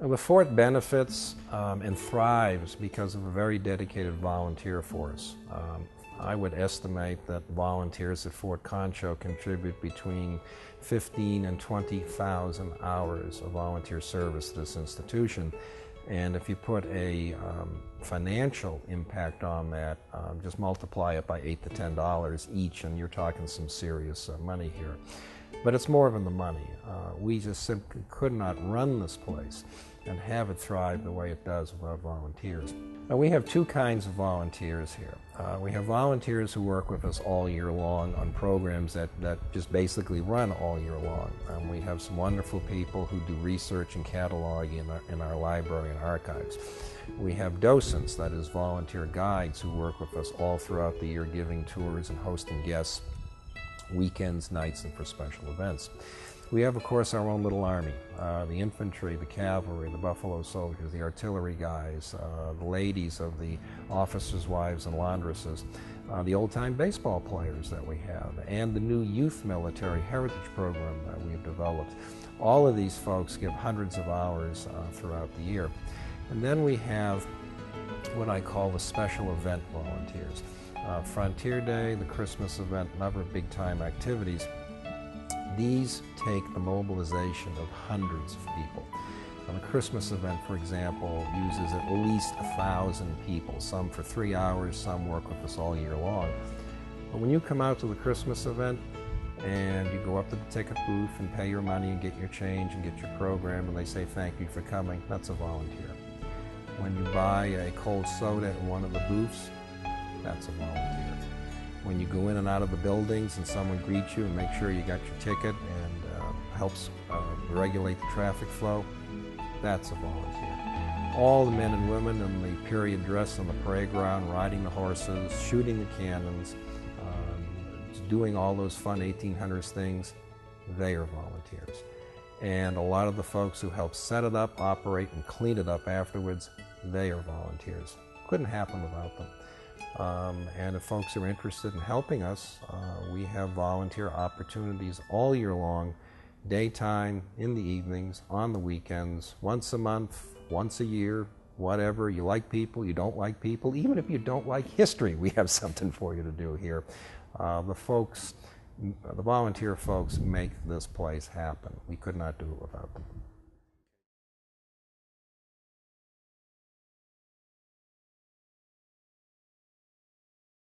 The fort benefits and thrives because of a very dedicated volunteer force. I would estimate that volunteers at Fort Concho contribute between 15 and 20,000 hours of volunteer service to this institution. And if you put a financial impact on that, just multiply it by $8 to $10 each, and you're talking some serious money here. But it's more than the money. We just simply could not run this place and have it thrive the way it does without volunteers. Now, we have two kinds of volunteers here. We have volunteers who work with us all year long on programs that just basically run all year long. We have some wonderful people who do research and cataloging in our library and archives. We have docents, that is volunteer guides, who work with us all throughout the year giving tours and hosting guests weekends, nights, and for special events. We have, of course, our own little army, the infantry, the cavalry, the buffalo soldiers, the artillery guys, the ladies of the officers' wives and laundresses, the old-time baseball players that we have, and the new youth military heritage program that we've developed. All of these folks give hundreds of hours throughout the year. And then we have what I call the special event volunteers. Frontier Day, the Christmas event, and other big-time activities. These take the mobilization of hundreds of people. The Christmas event, for example, uses at least 1,000 people, some for 3 hours, some work with us all year long. But when you come out to the Christmas event and you go up to the ticket booth and pay your money and get your change and get your program, and they say thank you for coming, that's a volunteer. When you buy a cold soda at one of the booths, that's a volunteer. When you go in and out of the buildings and someone greets you and makes sure you got your ticket and helps regulate the traffic flow, that's a volunteer. All the men and women in the period dress on the parade ground, riding the horses, shooting the cannons, doing all those fun 1800s things, they are volunteers. And a lot of the folks who help set it up, operate, and clean it up afterwards, they are volunteers. Couldn't happen without them. And if folks are interested in helping us, we have volunteer opportunities all year long, daytime, in the evenings, on the weekends, once a month, once a year, whatever. You like people, you don't like people. Even if you don't like history, we have something for you to do here. The volunteer folks make this place happen. We could not do it without them.